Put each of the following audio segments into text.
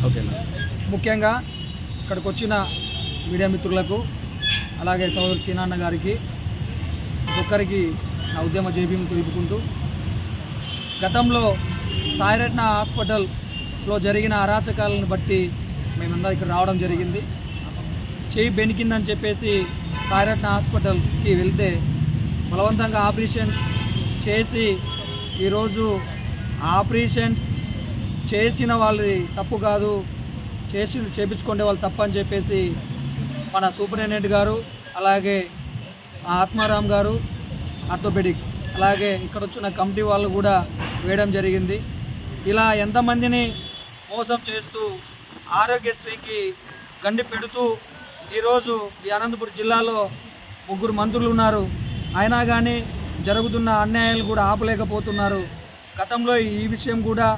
Okay. ముఖ్యంగా ఇక్కడికి వచ్చిన మీడియా మిత్రులకు అలాగే సోదరు సీనాన్న గారికి ఒక్కరికి నా ఉద్యమ జైభీములు తెలుపుకుంటూ, గతంలో సాయిరత్న హాస్పిటల్లో జరిగిన అరాచకాలను బట్టి మేమందరం ఇక్కడ రావడం జరిగింది. చేయి బెనికిందని చెప్పేసి సాయిరత్న హాస్పిటల్కి వెళ్తే బలవంతంగా ఆపరేషన్స్ చేసి ఈరోజు ఆపరేషన్స్ చేసిన వాళ్ళది తప్పు కాదు, చేపించుకునే వాళ్ళు తప్పు అని చెప్పేసి మన సూపరింటెండెంట్ గారు, అలాగే ఆత్మారాం గారు ఆర్థోపెడిక్, అలాగే ఇక్కడ వచ్చిన కమిటీ వాళ్ళు కూడా వేయడం జరిగింది. ఇలా ఎంతమందిని మోసం చేస్తూ ఆరోగ్యశ్రీకి గండి పెడుతూ ఈరోజు ఈ అనంతపురం జిల్లాలో 3 మంత్రులు ఉన్నారు. అయినా కానీ జరుగుతున్న అన్యాయాలు కూడా ఆపలేకపోతున్నారు. గతంలో ఈ విషయం కూడా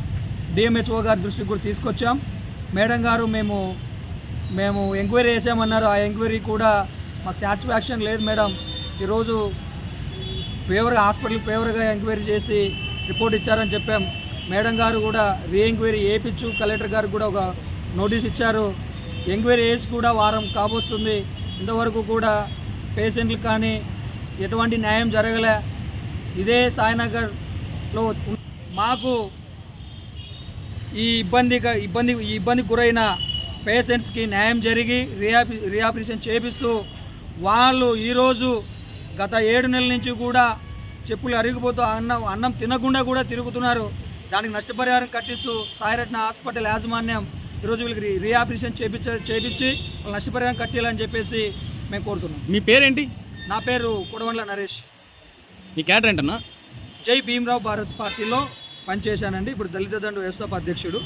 డిఎంహెచ్ఓ గారి దృష్టికి కూడా తీసుకొచ్చాం. మేడం గారు మేము ఎంక్వైరీ చేసామన్నారు. ఆ ఎంక్వైరీ కూడా మాకు సాటిస్ఫాక్షన్ లేదు మేడం. ఈరోజు హాస్పిటల్ ఫేవర్గా ఎంక్వైరీ చేసి రిపోర్ట్ ఇచ్చారని చెప్పాం. మేడం గారు కూడా రీఎంక్వైరీ చేయించు, కలెక్టర్ గారు కూడా ఒక నోటీస్ ఇచ్చారు. ఎంక్వైరీ చేసి కూడా వారం కాబోస్తుంది. ఇంతవరకు కూడా పేషెంట్లు కానీ ఎటువంటి న్యాయం జరగలే. ఇదే సాయినగర్లో మాకు ఈ ఇబ్బందికి గురైన పేషెంట్స్కి న్యాయం జరిగి రీఆపరేషన్ చేపిస్తూ వాళ్ళు ఈరోజు గత 7 నెలల నుంచి కూడా చెప్పులు అరిగిపోతూ అన్నం తినకుండా కూడా తిరుగుతున్నారు. దానికి నష్టపరిహారం కట్టిస్తూ సాయిరత్న హాస్పిటల్ యాజమాన్యం ఈరోజు వీళ్ళకి రీఆపరేషన్ చేపించి వాళ్ళు నష్టపరిహారం కట్టాలని చెప్పేసి మేము కోరుతున్నాం. మీ పేరేంటి? నా పేరు కొడవన్ల నరేష్. మీ క్యాటర్ ఏంటన్నా? జై భీమ్రావ్ భారత్ పార్టీలో పనిచేశానండి. ఇప్పుడు దళిత దండు వ్యవస్థాపక అధ్యక్షుడు.